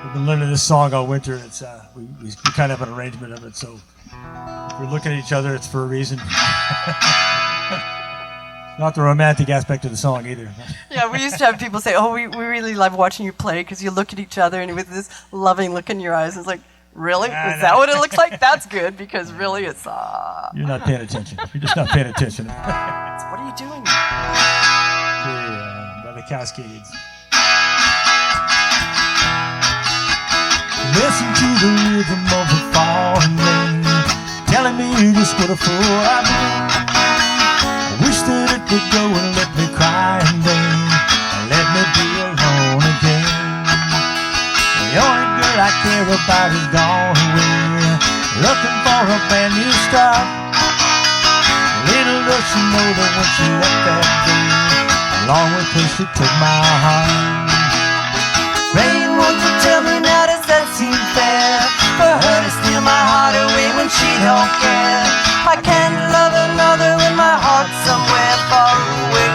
We've been learning this song all winter. It's we kind of have an arrangement of it, so if we're looking at each other, it's for a reason. Not the romantic aspect of the song either. Yeah, we used to have people say, "Oh, we really love watching you play because you look at each other and with this loving look in your eyes." It's like, really? Is that what it looks like? That's good because really, it's. You're not paying attention. You're just not paying attention. What are you doing? By the Cascades. Listen to the rhythm of the falling rain, telling me just what a fool I've been. I wish that it would go and let me cry in vain, and let me be alone again. The only girl I care about is gone away, looking for a brand new start. Little does she know that when she left that day, along with her she took my heart. Rain, won't you tell me now, does that seem fair? For her to steal my heart away when she don't care. I can't love another when my heart's somewhere far away.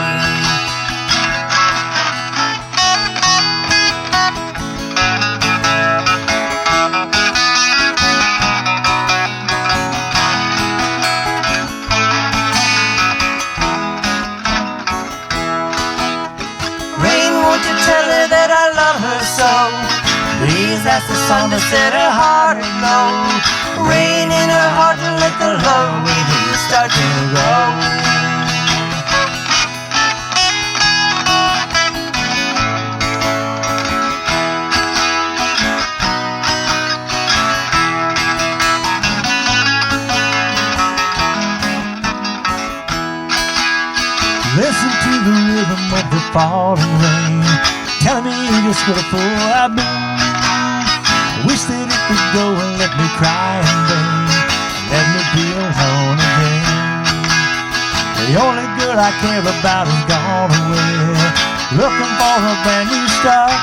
Rain, won't you tell her that I love her so? Please, that's the song that set her heart aglow. Rain in her heart and let the love within you start to grow. Listen to the rhythm of the falling rain, telling me just what a fool I've been. I wish that it would go and let me cry in vain, and let me be alone again. The only girl I care about is gone away, looking for a brand new start.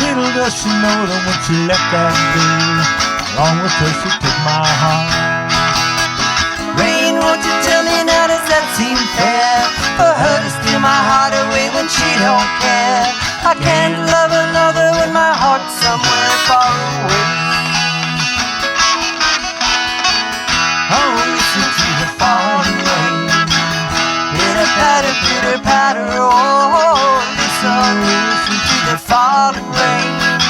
Little does she know that when she left that day, along with her she took my heart. Rain, won't you tell me now, does that seem fair? For her to steal my heart away when she don't care. I can't love another when my heart's somewhere far away. Oh, listen to the falling rain, pitter patter, pitter patter. Oh, listen to the falling rain,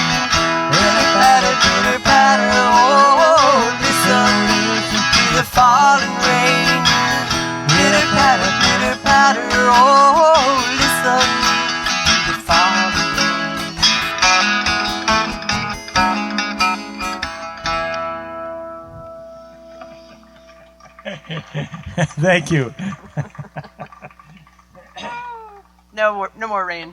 pitter patter, pitter patter. Oh, listen to the falling rain, pitter patter, pitter patter. Oh, listen to the falling rain. Thank you. No more rain.